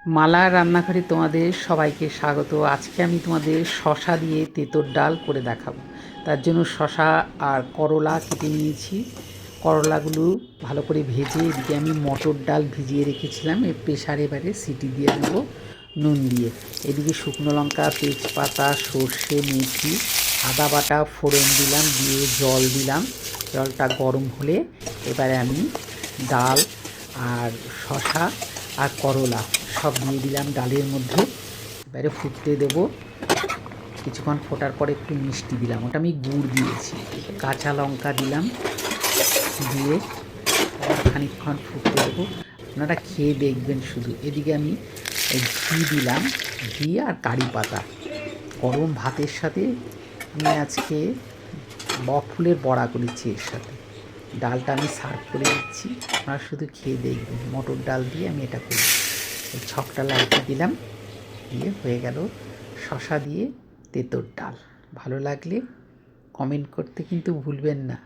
মালা রান্নাঘরে তোমাদের সবাইকে স্বাগত। আজকে আমি তোমাদের শশা দিয়ে তেঁতোর ডাল করে দেখাবো। তার জন্য শশা আর করলা কেটে নিয়েছি। করলাগুলো ভালো করে ভেজে এদিকে আমি মটর ডাল ভিজিয়ে রেখেছিলাম। প্রেশারে এবারে সিটি দিয়ে দেবো নুন দিয়ে। এদিকে শুকনো লঙ্কা, তেজপাতা, সর্ষে, মেথি, আদা বাটা ফোড়ন দিলাম, দিয়ে জল দিলাম। জলটা গরম হলে এবারে আমি ডাল আর শশা আর করলা সব দিয়ে দিলাম ডালের মধ্যে। এবারে ফুটতে দেবো। কিছুক্ষণ ফোটার পরে একটু মিষ্টি দিলাম, ওটা আমি গুড় দিয়েছি। কাঁচা লঙ্কা দিলাম, দিয়ে খানিকক্ষণ ফুটতে দেবো। আপনারা খেয়ে দেখবেন শুধু। এদিকে আমি ঘি দিলাম, ঘি আর কারি পাতা। গরম ভাতের সাথে আমি আজকে বকফুলের বড়া করেছি। এর সাথে ডালটা আমি সার্ভ করে দিচ্ছি, আপনারা শুধু খেয়ে দেখবেন। মটর ডাল দিয়ে আমি এটা করি। এই ছকটা লাগিয়ে দিলাম, দিয়ে হয়ে গেল শশা দিয়ে তেঁতোর ডাল। ভালো লাগলে কমেন্ট করতে কিন্তু ভুলবেন না।